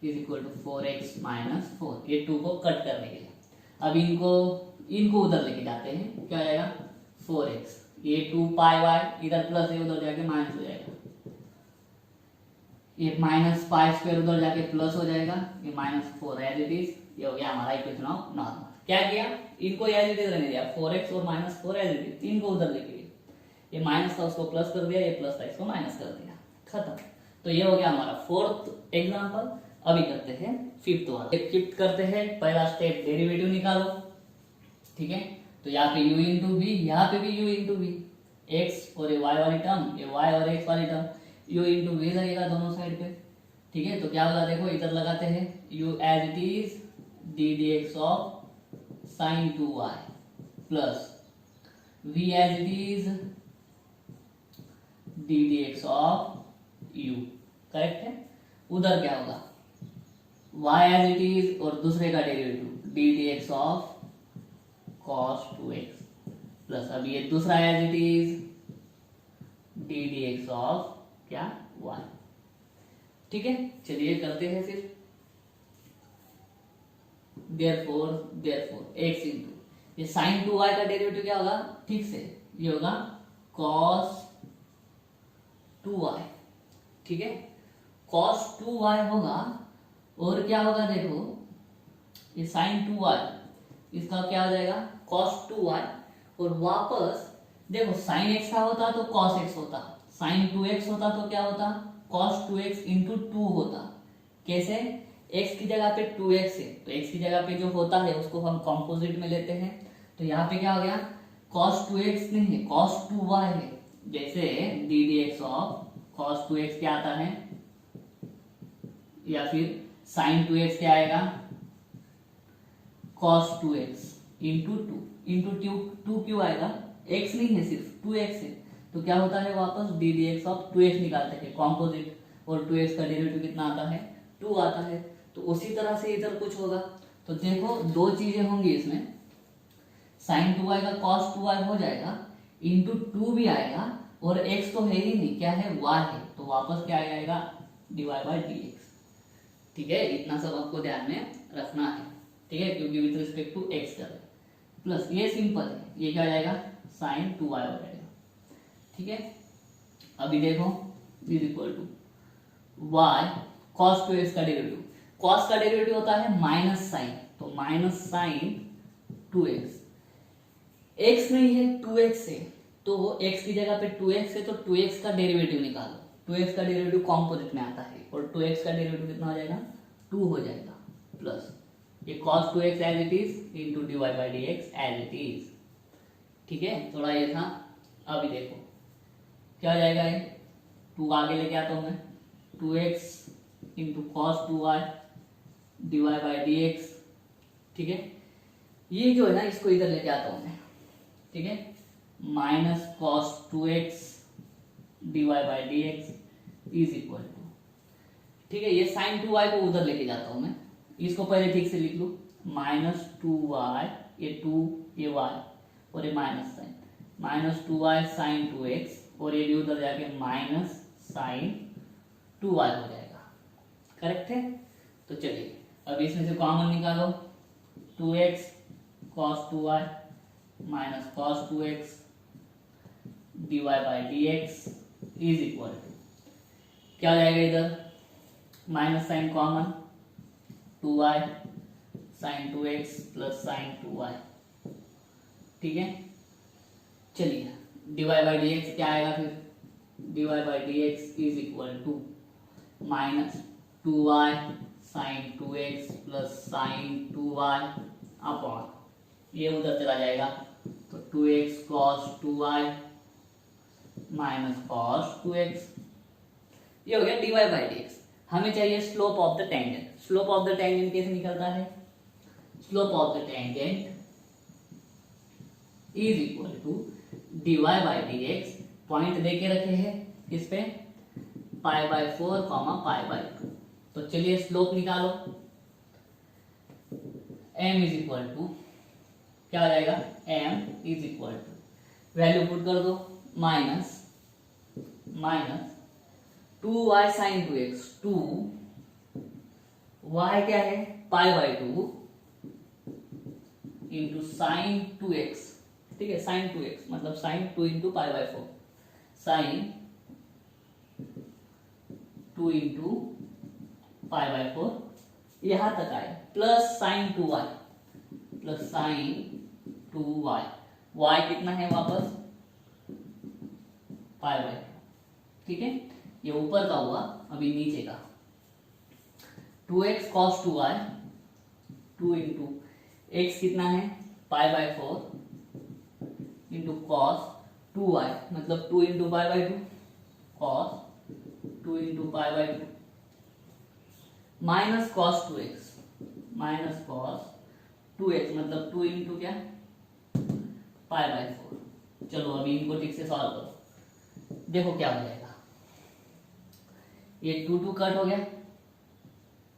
is equal to 4x minus 4। ये 2 को कट करने के लिए अब इनको उधर लेके जाते हैं, क्या आ जाएगा 4x, ये 2 पाई y इधर प्लस है उधर जाके माइनस हो जाएगा, ये माइनस पाई स्क्वायर उधर जाके प्लस हो जाएगा, ये -4 एज इट इज। ये हो गया हमारा इक्वेशन ऑफ नॉर्मल। क्या किया, इनको एज इट इज रहने दिया, 4x और -4 एज इट इज, इनको उधर लेके गए, ये माइनस था उसको प्लस कर दिया, ये प्लस था इसको माइनस कर दिया, खत्म। तो ये हो गया हमारा फोर्थ एग्जांपल। अभी करते हैं फिफ्थ वाला। फिफ्थ करते हैं, पहला स्टेप डेरिवेटिव निकालो। ठीक है, तो यहाँ पे u इंटू वी, यहाँ पे भी u इंटू वी, एक्स और ये y वाली टर्म, ये y और x वाली टर्म, u इंटू वी लगेगा दोनों साइड पे। ठीक है, तो क्या होगा देखो इधर लगाते हैं u as it is d d x of sine 2y plus v as it is d d x of u। Correct है, उधर क्या होगा y एज इट इज और दूसरे का derivative d d x of cos 2x plus अब ये दूसरा as it is d d x of क्या y। ठीक है, चलिए करते हैं फिर। देयरफॉर x इंटू ये साइन 2y का डेरिवेटिव क्या होगा, ठीक से ये होगा cos 2y। ठीक है, cos 2y होगा और क्या होगा देखो ये साइन 2y, इसका क्या हो जाएगा cos 2y और वापस देखो साइन x का होता तो cos x होता, साइन 2x होता तो क्या होता cos 2x इंटू 2 होता। कैसे, x की जगह पे 2x है तो x की जगह पे जो होता है उसको हम कॉम्पोजिट में लेते हैं, तो यहाँ पे क्या हो गया cos 2x नहीं है cos 2y है। जैसे D d x of cos 2x क्या आता है, या फिर sin 2x क्या आएगा cos 2x इंटू 2 इंटू 2 क्यों आएगा, x नहीं है सिर्फ 2x है, तो क्या होता है वापस D d x of 2x निकालते हैं कॉम्पोजिट, और 2x का डेरिवेटिव कितना आता है 2 आता है। तो उसी तरह से इधर कुछ होगा, तो देखो दो चीजें होंगी इसमें, साइन 2y का cos 2y हो जाएगा, इंटू 2 भी आएगा, और x तो है ही नहीं, क्या है y है, तो वापस क्या आएगा dy बाई डी एक्स। ठीक है, इतना सब आपको ध्यान में रखना है। ठीक है, क्योंकि विथ रिस्पेक्ट टू x कर रहे प्लस ये सिंपल है, ये क्या हो जाएगा साइन 2y हो जाएगा। ठीक है, अभी देखो is equal to y cos 2x का डेरिवेटिव, cos का डेरिवेटिव होता है माइनस साइन, तो माइनस साइन 2x, x नहीं है 2x है, तो x की जगह पे 2x है तो 2x का डेरिवेटिव निकालो, 2x का डेरिवेटिव कॉम्पोजिट में आता है, और 2x का डेरिवेटिव कितना हो जाएगा 2 हो जाएगा, प्लस ये cos 2x as it is into d y by d x as it is. ठीक है, थोड़ा ये था। अभी देखो क्या हो जाएगा, ये 2 आगे लेके आता हूं मैं, 2x into cos 2y dy by d x. ठीक है, ये जो है ना इसको इधर लेके आता हूं मैं। ठीक है, minus cos 2x dy by d x is equal to, ठीक है, ये साइन 2y को उधर लेके जाता हूं मैं, इसको पहले ठीक से लिख लू, माइनस 2y, ये 2 ये y और ये minus sign, minus 2y sine 2x और ये भी उधर जाके माइनस साइन 2y हो जाएगा। करेक्ट है? तो चलिए अब इसमें से कॉमन निकालो, 2x cos 2y minus cos 2x dy by d x is equal to, क्या हो जाएगा इधर, minus sine common, 2y sine 2x plus sine 2y। ठीक है, चलिए dy बाई डी एक्स क्या आएगा फिर, dy by d x is equal to minus 2y sine 2x plus sine 2y upon, ये उधर चला जाएगा तो 2x cos 2y minus cos 2x, ये हो गया dy बाई डी एक्स। हमें चाहिए slope of the tangent. Slope of the tangent कैसे निकलता है, slope of the tangent is equal to dy by d x, point देके रखे हैं इस पे पाई बाई 4 पाई बाई 2। तो चलिए स्लोप निकालो, m इज इक्वल टू, क्या हो जाएगा, m is equal to, value put कर दो, minus minus 2y sine 2x, 2 y क्या है पाई बाई 2 इंटू साइन 2x। ठीक है, साइन 2x मतलब sine 2 into pi by 4, sine 2 into pi by 4 यहां तक आए, plus sine 2y plus sine 2y, y कितना है वापस पाई बाई 2। ठीक है, ये ऊपर का हुआ, अभी नीचे का 2x cos 2y, 2 into x कितना है पाई बाई 4 इंटू कॉस 2y मतलब 2 into pi by 2 cos 2 into pi by 2 minus cos 2x, minus cos 2x मतलब 2 इंटू क्या पाई बाई 4। चलो अभी इनको ठीक से सॉल्व करो, देखो क्या हो जाएगा, ये 2 2 कट हो गया।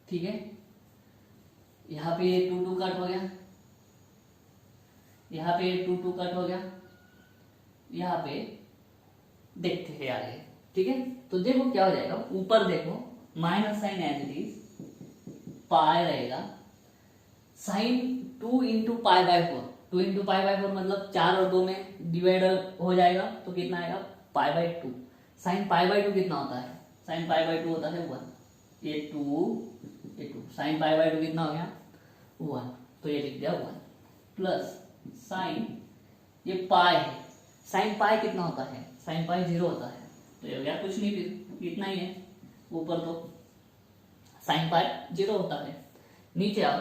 ठीक है, यहाँ पे ये 2 2 कट हो गया, यहाँ पे ये 2 2 कट हो गया, यहाँ पे देखते हैं आगे। ठीक है, तो देखो क्या हो जाएगा, ऊपर देखो minus sine as it is, pi रहेगा, sine 2 into pi by 4, 2 into pi by 4 मतलब 4 और 2 में डिवाइडर हो जाएगा तो कितना आएगा पाई बाई 2। साइन पाई बाई 2 कितना होता है, साइन पाई बाई 2 होता है 1, ये 2 साइन पाई बाई 2 कितना हो गया 1, तो ये लिख दिया 1 प्लस साइन, ये पाई है, साइन पाई कितना होता है, साइन पाई 0 होता है, तो ये हो गया कुछ नहीं, फिर इतना ही है, ऊपर तो साइन पाई 0 होता है। नीचे आओ,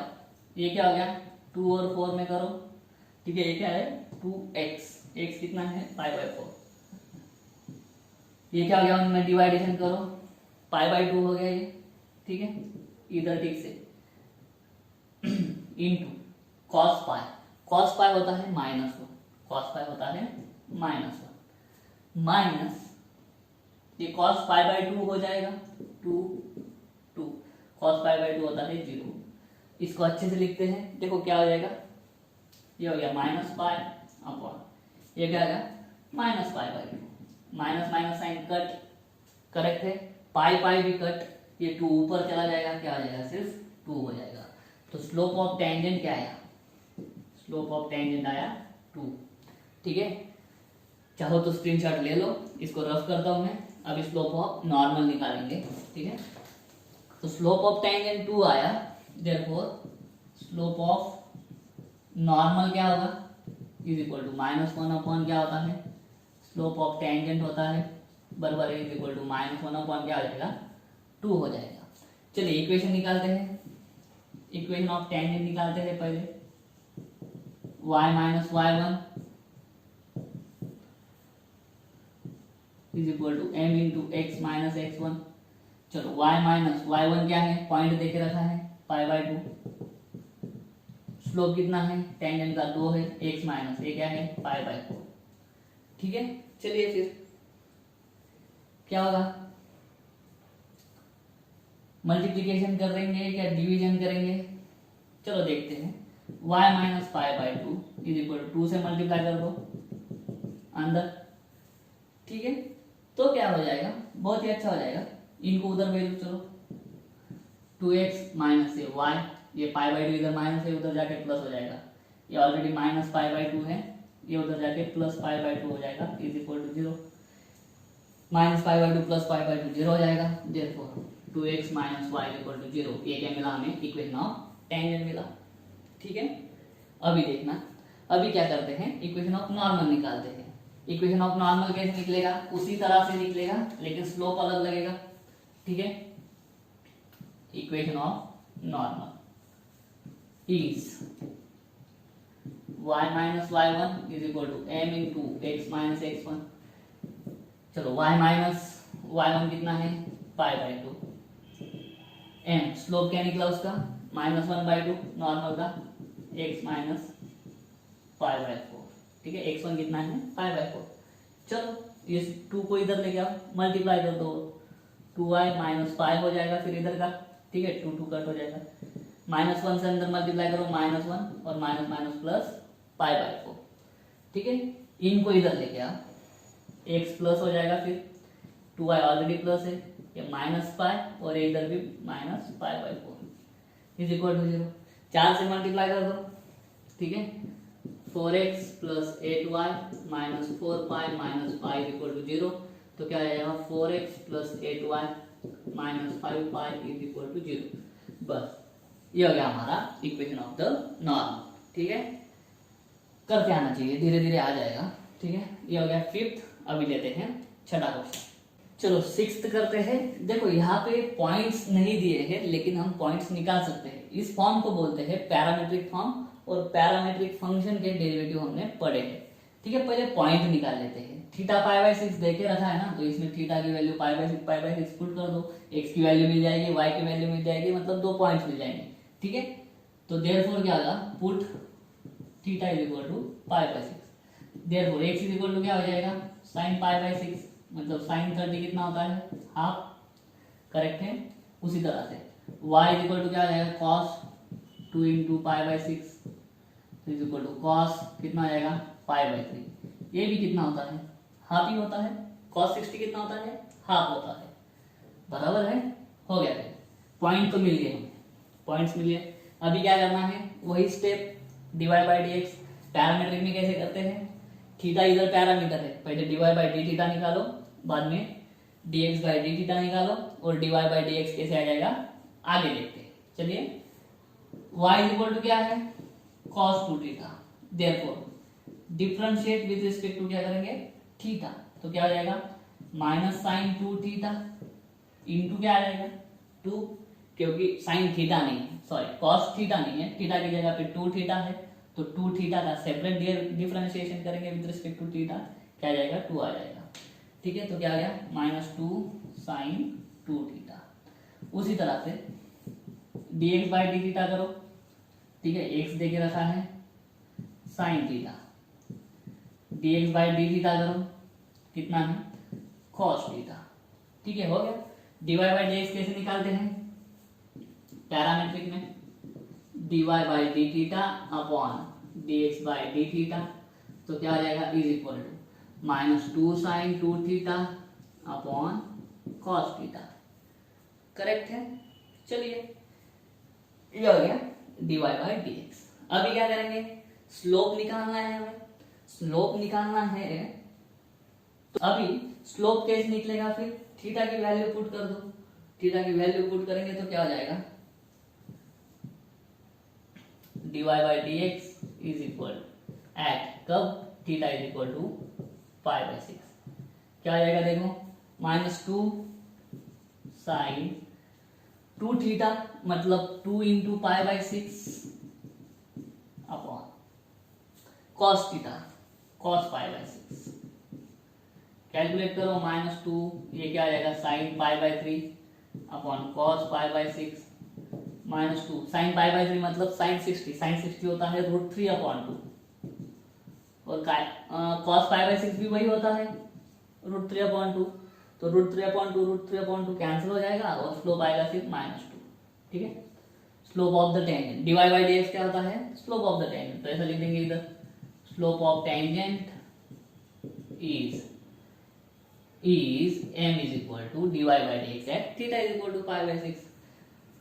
ये क्या हो गया 2 और 4 में करो। ठीक है, ये क्या है 2x, x कितना है पाई बाई 4, ये क्या हो गया उनमें डिवाइडेशन करो, पाई बाई 2 हो गया ये। ठीक है, इधर ठीक से into cos pi, cos pi होता है -1, कॉस पाई होता है -1 माइनस ये कॉस पाई बाई 2 हो जाएगा 2 कॉस पाई बाई 2 होता है 0। इसको अच्छे से लिखते हैं, देखो क्या हो जाएगा, ये हो गया माइनस पाई अपॉन, ये क्या आ गया minus pi by 2, minus minus sine cut, correct है, पाई पाई भी कट, ये 2 ऊपर चला जाएगा, क्या हो जाएगा सिर्फ 2 हो जाएगा। तो स्लोप ऑफ टेंजेंट क्या आया, स्लोप ऑफ टेंजेंट आया 2। ठीक है, चाहो तो स्क्रीनशॉट ले लो, इसको रफ करता हूं मैं, अब स्लोप ऑफ नॉर्मल निकालेंगे। ठीक है, तो स्लोप ऑफ टेंजेंट 2 आया, देयरफॉर स्लोप ऑफ नॉर्मल क्या होगा इज इक्वल टू -1 अपॉन क्या होता है, स्लोप ऑफ टेंजेंट होता है बराबर इज इक्वल टू -1 अपॉन क्या हो जाएगा 2 हो जाएगा। चलिए इक्वेशन निकालते हैं, इक्वेशन ऑफ टेंजेंट निकालते हैं पहले, y minus y1 is equal to m into x minus x1। चलो y माइनस y1 क्या है, पॉइंट देके रखा है पाई बाय 2। स्लोप कितना है, टेंजेंट का 2 है, x माइनस ये क्या है पाई बाय 4। ठीक है, चलिए फिर क्या होगा, मल्टीप्लीकेशन करेंगे या डिवीजन करेंगे, चलो देखते हैं। y minus pi by 2 is equal to 2 से मल्टीप्लाई कर दो अंदर। ठीक है, तो क्या हो जाएगा, बहुत ही अच्छा हो जाएगा। इनको उधर भेज दो, चलो 2x माइनस से y, ये पाई बाय 2 इधर माइनस है, उधर जाके प्लस हो जाएगा। ये ऑलरेडी माइनस पाई बाय 2 है, ये उधर जाके प्लस पाई बाय 2 हो जाएगा, is equal to 0। Minus pi by 2 plus pi by 2 0 हो जाएगा। Therefore 2x minus y equal to 0। ये क्या मिला हमें, इक्वेशन ऑफ टेंजेंट मिला। ठीक है, अभी देखना, अभी क्या करते हैं, इक्वेशन ऑफ नॉर्मल निकालते हैं। इक्वेशन ऑफ नॉर्मल कैसे निकलेगा, उसी तरह से निकलेगा लेकिन स्लोप अलग लगेगा। ठीक है, equation of normal is y minus y1 is equal to m into x minus x1। चलो y माइनस y1 कितना है, पाई बाय 2। m स्लोप क्या निकला उसका, -1/2 नॉर्मल का, x माइनस पाई बाय 4। ठीक है, x1 कितना है पाई बाय 4। चलो इस 2 को इधर ले जाओ, मल्टीप्लाई कर दो, 2y माइनस पाई हो जाएगा फिर इधर का। ठीक है, 2 कट हो जाएगा, -1 से अंदर मल्टीप्लाई करो, -1 और minus minus plus pi by 4। ठीक है, इनको इधर लेके आओ, x प्लस हो जाएगा, फिर 2y ऑलरेडी प्लस है, ये माइनस पाई और ये इधर भी minus pi by 4 is equal to 0। 4 से मल्टीप्लाई कर दो। ठीक है, 4x plus 8y minus 4 pi minus pi equal to 0। तो क्या आ जाएगा, 4x plus 8y minus 5 pi is equal to 0। बस ये हो गया हमारा इक्वेशन ऑफ द नॉर्मल। ठीक है, करते आना चाहिए, धीरे धीरे आ जाएगा। ठीक है, ये हो गया 5th। अभी लेते हैं 6वां क्वेश्चन। चलो 6th करते हैं। देखो यहाँ पे पॉइंट्स नहीं दिए हैं लेकिन हम पॉइंट्स निकाल सकते हैं। इस फॉर्म को बोलते हैं पैरामीट्रिक फॉर्म, और पैरामीट्रिक फंक्शन के डेरिवेटिव हमने पढ़े हैं। ठीक है, पहले पॉइंट निकाल लेते हैं। थीटा पाई बाय 6 देके रखा है ना, तो इसमें थीटा की वैल्यू पाई बाय 6 पुट कर दो, x की वैल्यू मिल जाएगी, y की वैल्यू मिल जाएगी, मतलब 2 पॉइंट्स मिल जाएंगे। ठीक है, तो देयरफॉर क्या होगा, put theta is equal to pi by 6। Therefore x is equal to क्या हो जाएगा, साइन पाई बाय 6, मतलब साइन 30 कितना होता है, हाफ। करेक्ट है। उसी तरह से y इज इक्वल टू क्या हो जाएगा, cos 2 into pi by 6 is equal to cos कितना आ जाएगा, पाई बाय 3। ये भी कितना होता है, हाफ ही होता है। cos 60 कितना होता है, हाफ होता है। बराबर है, हो गया। पॉइंट तो मिल गए हमें, पॉइंट्स मिल गए। अभी क्या करना है, वही step, dy by d x. Parametric में कैसे करते हैं, थीटा इधर पैरामीटर है, पहले dy बाई डी थीटा निकालो, बाद में dx बाई डी थीटा निकालो, और dy बाई डी एक्स कैसे आ जाएगा आगे देखते हैं। चलिए, y इज इक्वल टू क्या है, cos 2 theta. Therefore differentiate with respect to क्या करेंगे, थीटा। तो क्या हो जाएगा, माइनस साइन 2 थीटा इंटू क्या आ जाएगा 2, क्योंकि साइन थीटा नहीं है, सॉरी कॉस थीटा नहीं है, थीटा की जगह पे 2 थीटा है, तो 2 थीटा का सेपरेट डिफरेंशिएशन करेंगे विद रिस्पेक्ट टू थीटा, क्या आ जाएगा 2 आ जाएगा। ठीक है, तो क्या आ गया, -2 साइन 2 थीटा। उसी तरह से dx बाई डी थीटा करो। ठीक है, x दे के रखा है, sine theta, dx by d theta करो, कितना है, cos थीटा। ठीक है, हो गया। dy बाई डी एक्स कैसे निकालते हैं, पैरामीट्रिक में dy by d theta upon dx by d theta. तो क्या आ जाएगा, is equal to -2 sine 2 theta upon cos theta. Correct है। चलिए, ये हो गया dy बाई डी एक्स। अभी क्या करेंगे, स्लोप निकालना है हमें। स्लोप निकालना है, तो अभी स्लोप कैसे निकलेगा, फिर थीटा की वैल्यू पुट कर दो। थीटा की वैल्यू पुट करेंगे तो क्या हो जाएगा, dy by d x is equal at कब, theta is equal to pi by 6। क्या आ जाएगा, देखो -2 साइन 2 थीटा, मतलब 2 into pi by 6 upon cos theta, cos pi by 6। Calculate करो, -2, ये क्या आ जाएगा, sine pi by 3 upon cos pi by 6 -2 sine pi by 3 मतलब साइन 60 होता है √3/2 और कॉस पाई बाई 6 भी वही होता है √3/2। तो √3/2 कैंसिल हो जाएगा और स्लोप आएगा सिर्फ -2। ठीक है, slope of the tangent d y by dx क्या होता है, स्लोप ऑफ द टेंजेंट। तो ऐसा लिख देंगे इधर, slope of tangent is m is equal to dy by dx at theta is equal to pi by 6।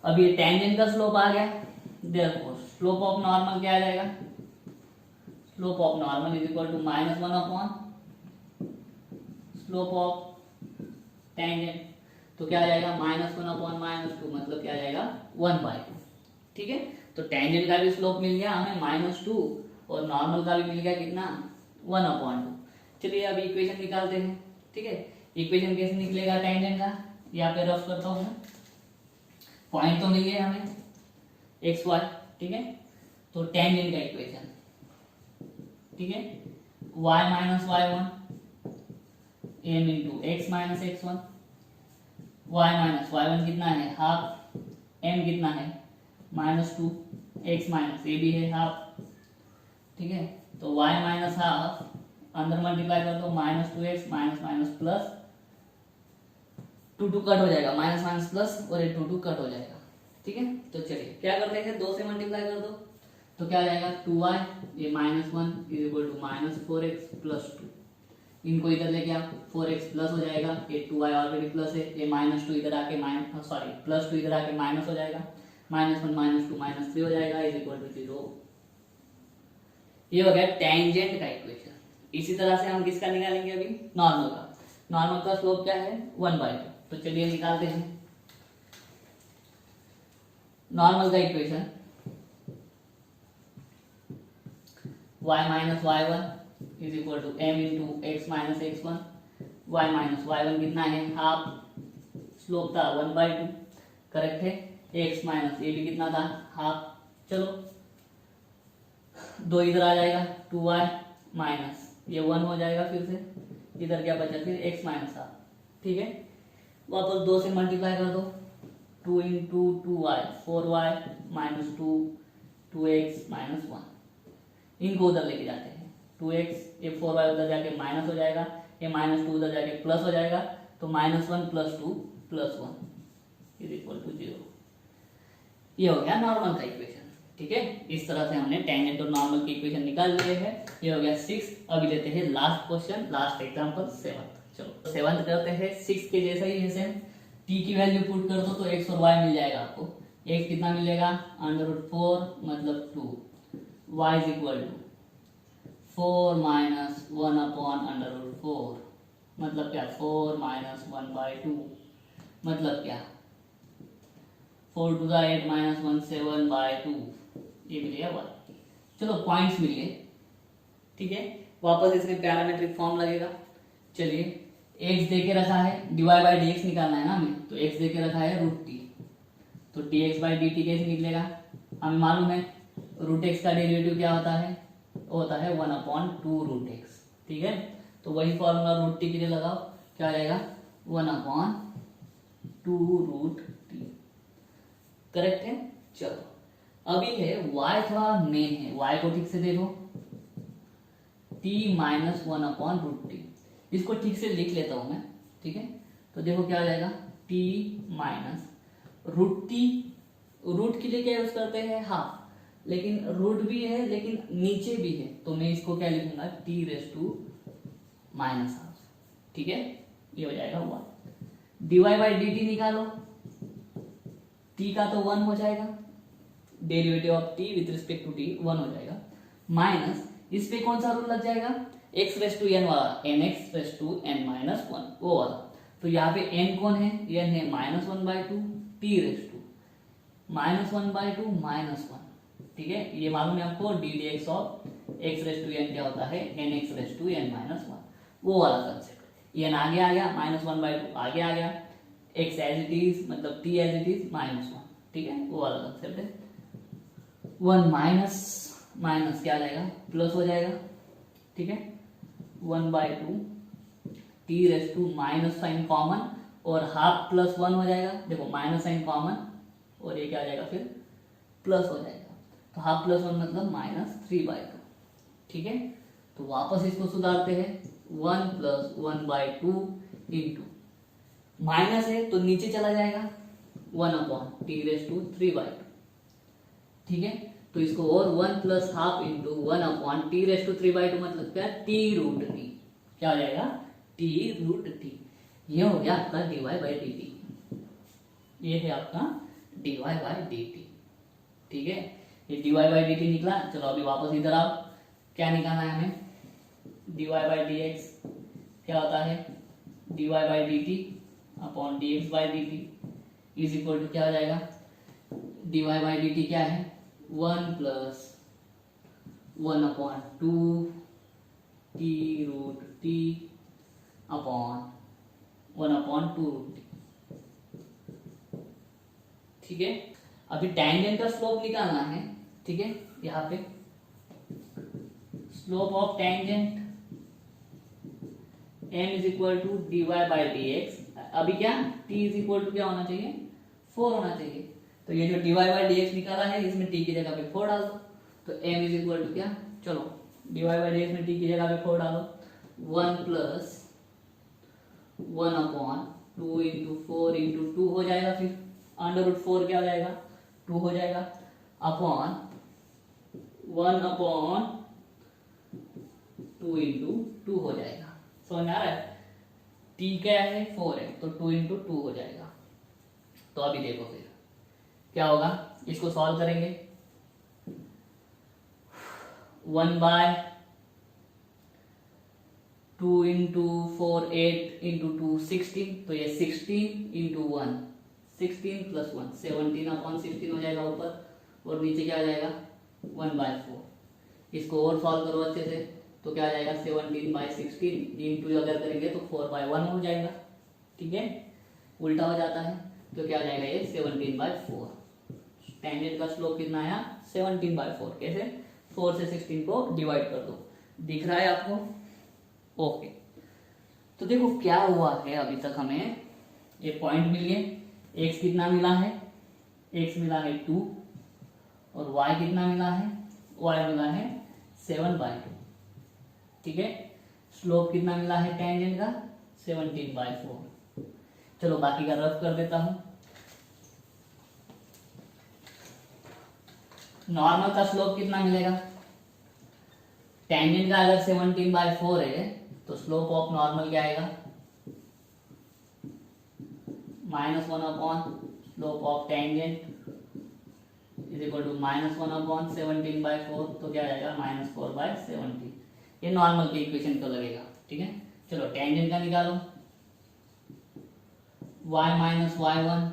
अब ये टेंजेंट का स्लोप आ गया, therefore स्लोप ऑफ नॉर्मल क्या आ जाएगा, slope of normal is equal to -1 upon slope of tangent. तो क्या आ जाएगा, -1 अपॉन -2 मतलब क्या आ जाएगा 1/2। ठीक है, तो टेंजेंट का भी स्लोप मिल गया हमें -2 और नॉर्मल का भी मिल गया कितना 1/2। चलिए अब इक्वेशन निकालते हैं। ठीक है, इक्वेशन कैसे निकलेगा टेंजेंट का, यहाँ पे रफ करता हूँ मैं। पॉइंट तो मिल गए हमें एक्स वाई। ठीक है, तो टेंजेंट का इक्वेशन, ठीक है, y - y1 m into x minus x1, y - y1 कितना है हाफ, m कितना है -2, x माइनस ए भी है हाफ। ठीक है, तो y माइनस हाफ अंदर मल्टीप्लाई कर दो -2x माइनस प्लस 2 कट हो जाएगा, माइनस प्लस और ये 2 कट हो जाएगा। ठीक है, तो चलिए क्या करते हैं, 2 से मल्टीप्लाई कर दो तो क्या आ जाएगा 2y, ये -1 is equal to -4x plus 2। इनको इधर लेके आप 4x प्लस हो जाएगा, ये 2y ऑलरेडी प्लस है, ये -2 इधर आके +2 इधर आके माइनस हो जाएगा, -1 -2 -3 हो जाएगा इज इक्वल टू 0। ये हो गया टेंजेंट का इक्वेशन। इसी तरह से हम किसका निकालेंगे अभी, नॉर्मल का। नॉर्मल का स्लोप क्या है 1/2। तो चलिए निकालते हैं नॉर्मल का equation. y - y1 is equal to m into x minus x1, y - y1 कितना है हाफ, स्लोप था 1/2 करेक्ट है, x माइनस ये भी कितना था हाफ। चलो 2 इधर आ जाएगा, 2y माइनस ये 1 हो जाएगा, फिर से इधर क्या बचा फिर x माइनस हाफ। ठीक है, वापस 2 से मल्टीप्लाई कर दो, 2 into 2y 4y minus 2 2x minus 1। इनको उधर लेके जाते हैं, 2x ये 4y उधर जाके माइनस हो जाएगा, ये -2 उधर जाके प्लस हो जाएगा, तो -1 + 2 + 1 इज इक्वल टू 0। ये हो गया नॉर्मल का इक्वेशन। ठीक है, इस तरह से हमने टेंजेंट और नॉर्मल की इक्वेशन निकाल लिए हैं। ये हो गया 6। अभी लेते हैं लास्ट क्वेश्चन, लास्ट एग्जांपल 7। चलो 7 करते हैं। 6 के जैसा ही है सेम, t की वैल्यू पुट कर दो तो x और y मिल जाएगा आपको। x कितना मिलेगा √4 मतलब 2, y is equal to 4 - 1 upon √4 मतलब क्या 4 - 1/2 मतलब क्या 4 to the 8 - 1 7/2 ये मिल गया 1। चलो पॉइंट्स मिल गए। ठीक है, वापस इसमें पैरामीट्रिक फॉर्म लगेगा। चलिए x दे के रखा है, dy बाई dx निकालना है ना हमें, तो x दे के रखा है √t, तो dx बाई dt कैसे निकलेगा, हमें मालूम है √x का डेरिवेटिव क्या होता है, वो होता है 1/2 √x। ठीक है, तो वही फॉर्मूला √t के लिए लगाओ, क्या आ जाएगा 1/2 √t। करेक्ट है। चलो अभी है y थोड़ा मेन है, y को ठीक से देखो, t - 1/√t। इसको ठीक से लिख लेता हूं मैं। ठीक है, तो देखो क्या आ जाएगा t - √t। रूट के लिए क्या यूज करते हैं हाफ, लेकिन रूट भी है लेकिन नीचे भी है, तो मैं इसको क्या लिखूंगा t⁻²। ठीक है, ये हो जाएगा 1। dy बाई dt निकालो, t का तो 1 हो जाएगा, derivative of t with respect to t 1 हो जाएगा, माइनस इस पे कौन सा रूल लग जाएगा x⁻n वाला, n(x⁻n-1) वो वाला। तो यहाँ पे n कौन है, n है -1/2 t⁻² -1/2 -1। ठीक है, ये मालूम है आपको डी dx ऑफ x⁻n क्या होता है nx⁻n-1, वो वाला कंसेप्ट। n आगे आ गया, -1/2 आगे आ गया, x एज इट इज मतलब t एज इट इज -1। ठीक है, वो वाला कंसेप्ट है। 1 माइनस क्या आ जाएगा प्लस हो जाएगा। ठीक है, 1/2 t⁻, माइनस साइन कॉमन और हाफ +1 हो जाएगा। देखो माइनस साइन कॉमन और ये क्या आ जाएगा फिर प्लस हो जाएगा। तो हाफ प्लस वन मतलब -3/2। ठीक है, तो वापस इसको सुधारते हैं। 1 + 1/2 इंटू माइनस है तो नीचे चला जाएगा 1/t3/2। ठीक है, तो इसको और 1 + ½ इंटू 1/t3/2 मतलब क्या, t√t। क्या हो जाएगा, t√t। ये हो गया आपका dy/dt। ये है आपका dy/dt। ठीक है, ये dy/dt निकला। चलो अभी वापस इधर आओ, क्या निकालना है हमें, dy/dx क्या होता है, dy/dt upon dx/dt is equal to क्या हो जाएगा, dy/dt क्या है, 1 + 1/2 t√t अपॉन 1/2√t। ठीक है, अभी टेंजेंट का स्लोप निकालना है। ठीक है, यहाँ पे slope of tangent m is equal to dy/dx। अभी क्या, t इज इक्वल टू क्या होना चाहिए, 4 होना चाहिए। तो ये जो dy/dx निकाला है इसमें t की जगह पे 4 डाल दो। तो m इज इक्वल टू क्या, चलो dy/dx में t की जगह पे 4 डालो, 1 + 1/2 इंटू 4 इंटू 2 हो जाएगा। फिर √4 क्या हो जाएगा, 2 हो जाएगा, अपॉन 1/2 इंटू 2 हो जाएगा। समझ में आ रहा है, t क्या है, 4 है, तो 2 इंटू 2 हो जाएगा। तो अभी देखो फिर क्या होगा, इसको सॉल्व करेंगे। 1/2 इंटू 4 8 इंटू 2 16। तो ये 16 इंटू 1 16 + 1 17/16 हो जाएगा ऊपर, और नीचे क्या आ जाएगा 1/4। इसको और सॉल्व करो अच्छे से, तो क्या आ जाएगा 17/16 इंटू अगर करेंगे तो 4/1 हो जाएगा। ठीक है, उल्टा हो जाता है, तो क्या आ जाएगा ये 17/4। टेंजेंट का स्लोप कितना आया, 17/4। कैसे, 4 से 16 को डिवाइड कर दो। दिख रहा है आपको, ओके। तो देखो क्या हुआ है, अभी तक हमें ये पॉइंट मिल गए। x कितना मिला है, x मिला है 2, और y कितना मिला है, y मिला है 7/2। ठीक है, स्लोप कितना मिला है टेंजेंट का, 17/4। चलो बाकी का रफ कर देता हूं। नॉर्मल का स्लोप कितना मिलेगा, टेंजेंट का अगर 17/4 है तो स्लोप ऑफ नॉर्मल क्या आएगा, -1 upon slope of tangent is equal to -1 upon 17/4। तो क्या आएगा, -4/17। ये नॉर्मल के इक्वेशन तो लगेगा। ठीक है, चलो टेंजेंट का निकालो, y - y1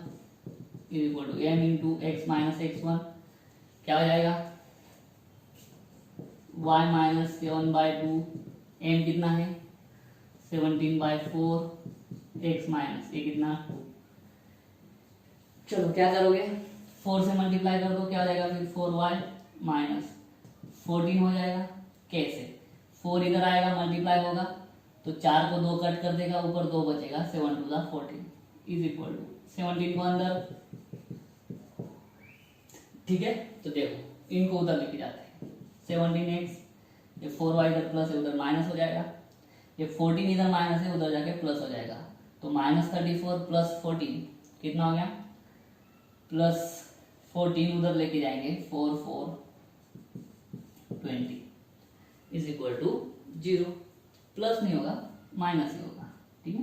is equal to m into x - x1। क्या हो जाएगा, y - 7/2, m कितना है 17/4, x माइनस ये कितना 2। चलो क्या करोगे, 4 से मल्टीप्लाई कर दो, क्या हो जाएगा फिर 4y - 14 हो जाएगा। कैसे, 4 इधर आएगा मल्टीप्लाई होगा तो 4 को 2 कट कर देगा, ऊपर 2 बचेगा, 7 × 2 = 14 इज इक्वल टू 17 को अंदर। ठीक है, तो देखो इनको उधर लेके जाते हैं, 17x, ये 4y इधर प्लस है उधर माइनस हो जाएगा, ये 14 इधर माइनस है उधर जाके प्लस हो जाएगा। तो -34 + 14 कितना हो गया, +14 उधर लेके जाएंगे 4 4 20 इज इक्वल टू 0। प्लस नहीं होगा माइनस ही होगा। ठीक है,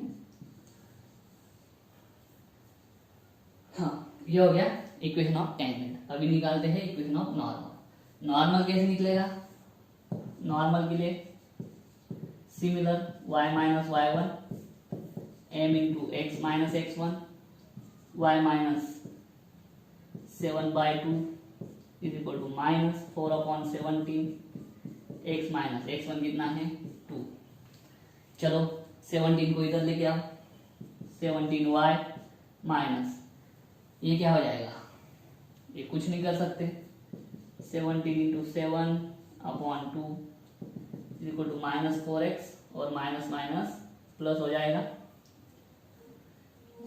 हाँ ये हो गया इक्वेशन ऑफ टेंजेंट। अभी निकालते हैं इक्वेशन ऑफ नॉर्मल। नॉर्मल कैसे निकलेगा, नॉर्मल के लिए similar y - y1 m into x - x1 y - 7/2 is equal to -4/17 x - x1 कितना है 2। चलो 17 को इधर लेके आओ, 17y माइनस ये क्या हो जाएगा, ये कुछ नहीं कर सकते, 17 × 7/2 इज इक्वल टू -4x और माइनस माइनस प्लस हो जाएगा,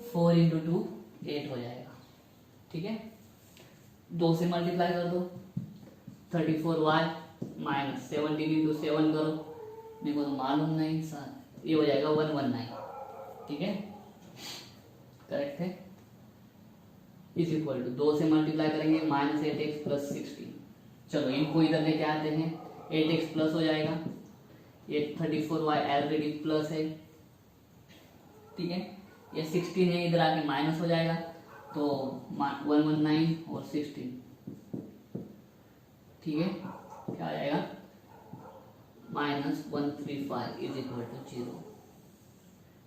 4 × 2 8 हो जाएगा। ठीक है, 2 से मल्टीप्लाई कर दो, 34y माइनस 17 इंटू 7 करो, मेरे को तो मालूम नहीं सर, ये हो जाएगा 119, ठीक है, करेक्ट है। इज इक्वल टू 2 से मल्टीप्लाई करेंगे माइनस 8x प्लस 16, चलो इनको इधर लेके आते हैं, 8x प्लस हो जाएगा, ये 34y ऑलरेडी प्लस है, ठीक है, ये 16 है, इधर आके माइनस हो जाएगा, तो 119 और 16, ठीक है, क्या आ जाएगा -135 इज इक्वल टू 0।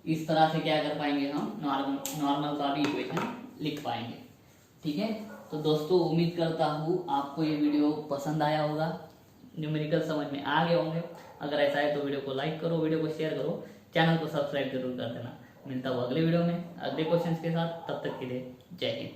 इस तरह से क्या कर पाएंगे हम, नॉर्मल का भी इक्वेशन लिख पाएंगे, ठीक है। तो दोस्तों उम्मीद करता हूँ आपको ये वीडियो पसंद आया होगा, न्यूमेरिकल समझ में आ गए होंगे। अगर ऐसा है तो वीडियो को लाइक करो, वीडियो को शेयर करो, चैनल को सब्सक्राइब जरूर कर देना। मिलता हूँ अगले वीडियो में अगले क्वेश्चन के साथ, तब तक के लिए जय हिंद।